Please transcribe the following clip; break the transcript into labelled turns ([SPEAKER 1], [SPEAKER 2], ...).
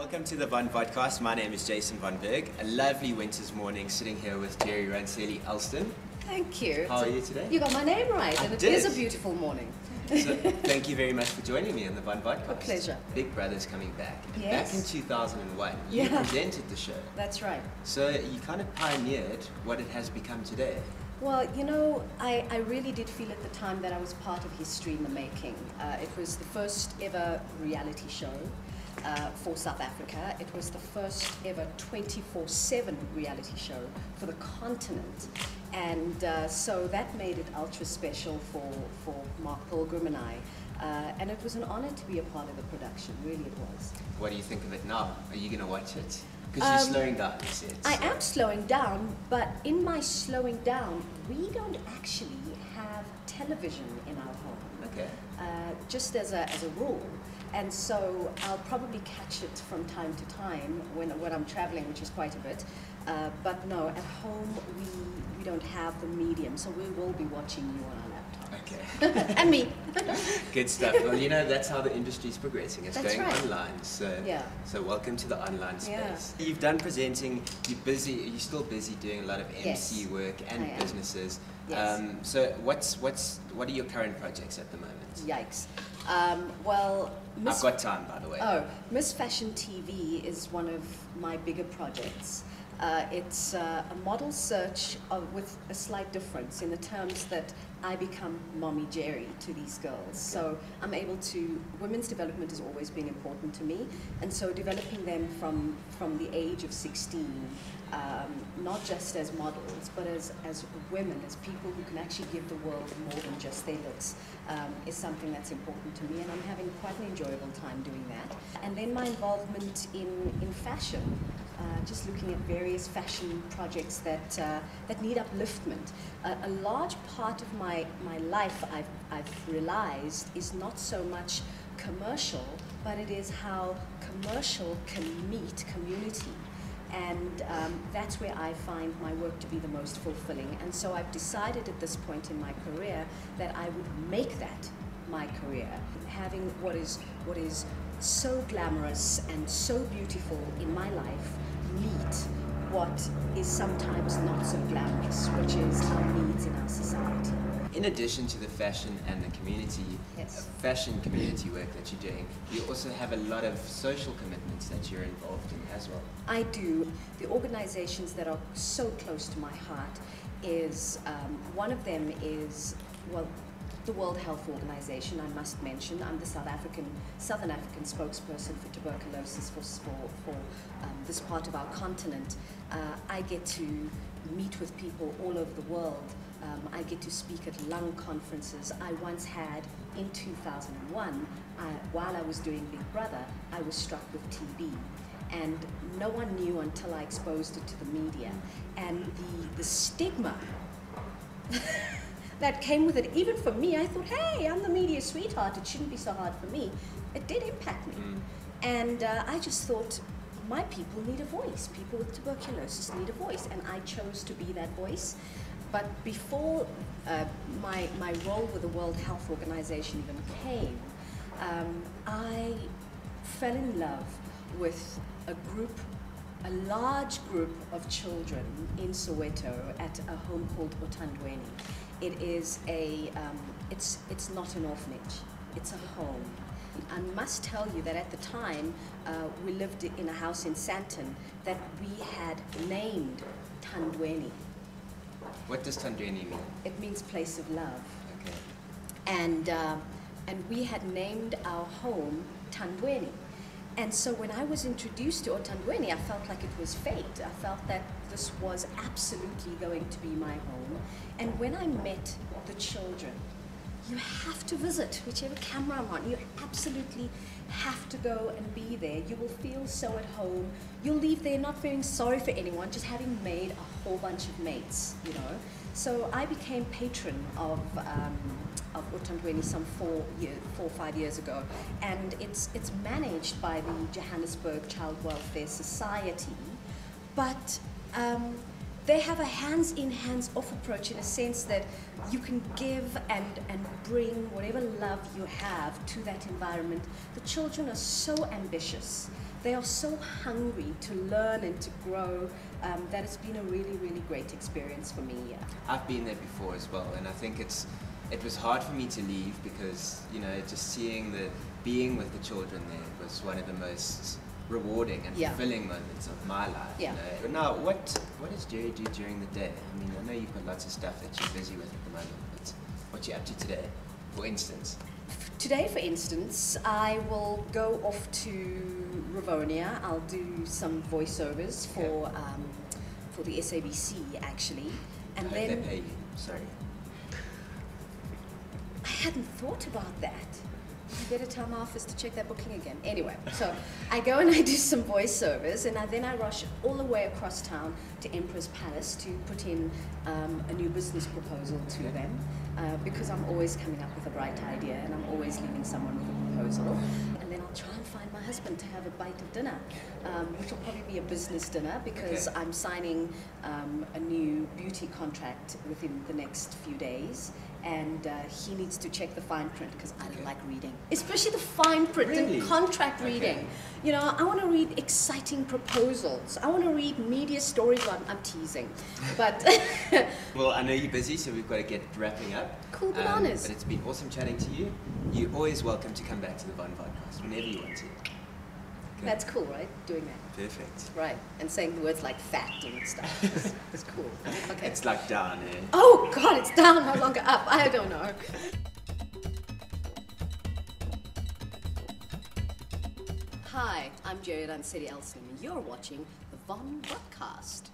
[SPEAKER 1] Welcome to the Vodcast. My name is Jason von Berg. A lovely winter's morning sitting here with Gerry Rantseli Elsdon.
[SPEAKER 2] Thank you.
[SPEAKER 1] How are you today?
[SPEAKER 2] You got my name right, and it is a beautiful morning.
[SPEAKER 1] So, thank you very much for joining me on the Vodcast.
[SPEAKER 2] A pleasure.
[SPEAKER 1] Big Brother's coming back.
[SPEAKER 2] Yes.
[SPEAKER 1] Back in 2001, you presented the show.
[SPEAKER 2] That's right.
[SPEAKER 1] So you kind of pioneered what it has become today.
[SPEAKER 2] Well, you know, I really did feel at the time that I was part of history in the making. It was the first ever reality show for South Africa. It was the first ever 24/7 reality show for the continent. And so that made it ultra special for Mark Pilgrim and I. And it was an honor to be a part of the production, really it was.
[SPEAKER 1] What do you think of it now? Are you going to watch it? Because you're slowing down, you said.
[SPEAKER 2] I am slowing down, but in my slowing down, we don't actually have television in our home.
[SPEAKER 1] Okay.
[SPEAKER 2] Just as a rule. And so I'll probably catch it from time to time when I'm traveling, which is quite a bit. But no, at home we don't have the medium, so we will be watching you on our laptop.
[SPEAKER 1] Okay.
[SPEAKER 2] And me.
[SPEAKER 1] Good stuff. Well, you know, that's how the industry is progressing. It's
[SPEAKER 2] That's
[SPEAKER 1] going
[SPEAKER 2] right.
[SPEAKER 1] online. So welcome to the online space.
[SPEAKER 2] Yeah.
[SPEAKER 1] You've done presenting, you're busy, you're still busy doing a lot of MC work and businesses.
[SPEAKER 2] Yes.
[SPEAKER 1] So what are your current projects at the moment?
[SPEAKER 2] Yikes. Well,
[SPEAKER 1] I've got time, by the way.
[SPEAKER 2] Oh, Miss Fashion TV is one of my bigger projects. It's a model search with a slight difference in the terms that I become Mommy Gerry to these girls. So I'm able to, women's development has always been important to me, and so developing them from the age of 16, not just as models, but as women, as people who can actually give the world more than just their looks, is something that's important to me, and I'm having quite an enjoyable time doing that. And then my involvement in fashion, just looking at various fashion projects that need upliftment. A large part of my life, I've realized, is not so much commercial, but it is how commercial can meet community. And that's where I find my work to be the most fulfilling. And so I've decided at this point in my career that I would make that my career, having what is so glamorous and so beautiful in my life meet what is sometimes not so glamorous, which is our needs in our society.
[SPEAKER 1] In addition to the fashion and the community, fashion community work that you're doing, you also have a lot of social commitments that you're involved in as well.
[SPEAKER 2] I do. The organizations that are so close to my heart is, one of them is, well, the World Health Organization, I must mention. I'm the Southern African spokesperson for tuberculosis for this part of our continent. I get to meet with people all over the world. I get to speak at lung conferences. I once had, in 2001, while I was doing Big Brother, I was struck with TB. And no one knew until I exposed it to the media. And the stigma that came with it, even for me, I thought, hey, I'm the media sweetheart, it shouldn't be so hard for me. It did impact me. And I just thought, my people need a voice. People with tuberculosis need a voice, and I chose to be that voice. But before my role with the World Health Organization even came, I fell in love with a large group of children in Soweto at a home called Otandweni. It is it's not an orphanage, it's a home. I must tell you that at the time, we lived in a house in Sandton that we had named Tandweni.
[SPEAKER 1] What does Tandweni mean?
[SPEAKER 2] It means place of love.
[SPEAKER 1] Okay.
[SPEAKER 2] And we had named our home Tandweni. And so when I was introduced to Otandweni, I felt like it was fate. I felt that this was absolutely going to be my home. And when I met the children, you have to visit whichever camera I'm on. You absolutely have to go and be there. You will feel so at home. You'll leave there not feeling sorry for anyone, just having made a whole bunch of mates, you know. So I became patron of Otandweni some 4 or 5 years ago, and it's managed by the Johannesburg Child Welfare Society, but they have a hands-in, hands-off approach in a sense that you can give and bring whatever love you have to that environment. The children are so ambitious. They are so hungry to learn and to grow that it's been a really, really great experience for me. Yeah.
[SPEAKER 1] I've been there before as well, and I think it was hard for me to leave because, you know, just being with the children there was one of the most rewarding and fulfilling moments of my life.
[SPEAKER 2] Yeah.
[SPEAKER 1] You know? Now, what does Gerry do during the day? I mean, I know you've got lots of stuff that you're busy with at the moment, but what you up to today, for instance?
[SPEAKER 2] Today, for instance, I will go off to Rivonia. I'll do some voiceovers for the SABC, actually. And
[SPEAKER 1] I hope they pay you. Sorry.
[SPEAKER 2] I hadn't thought about that. I better tell my office to check that booking again. Anyway, so I go and I do some voiceovers, and then I rush all the way across town to Emperor's Palace to put in a new business proposal to them, because I'm always coming up with a bright idea, and I'm always leaving someone with a proposal. And then I'll try and find my husband to have a bite of dinner, which will probably be a business dinner, because I'm signing a new beauty contract within the next few days. And he needs to check the fine print because I don't like reading, especially the fine print and contract reading. You know, I want to read exciting proposals. I want to read media stories. I'm teasing, but
[SPEAKER 1] well, I know you're busy, so we've got to get wrapping up.
[SPEAKER 2] Cool bananas.
[SPEAKER 1] But it's been awesome chatting to you. You're always welcome to come back to the Vodcast whenever you want to. Okay.
[SPEAKER 2] That's cool, right? Doing that.
[SPEAKER 1] Perfect.
[SPEAKER 2] Right, and saying the words like fat and stuff. It's cool. Okay.
[SPEAKER 1] It's like down, eh?
[SPEAKER 2] Oh God, it's down, no longer up. I don't know. Hi, I'm Gerry Rantseli Elsdon, and you're watching the Vodcast.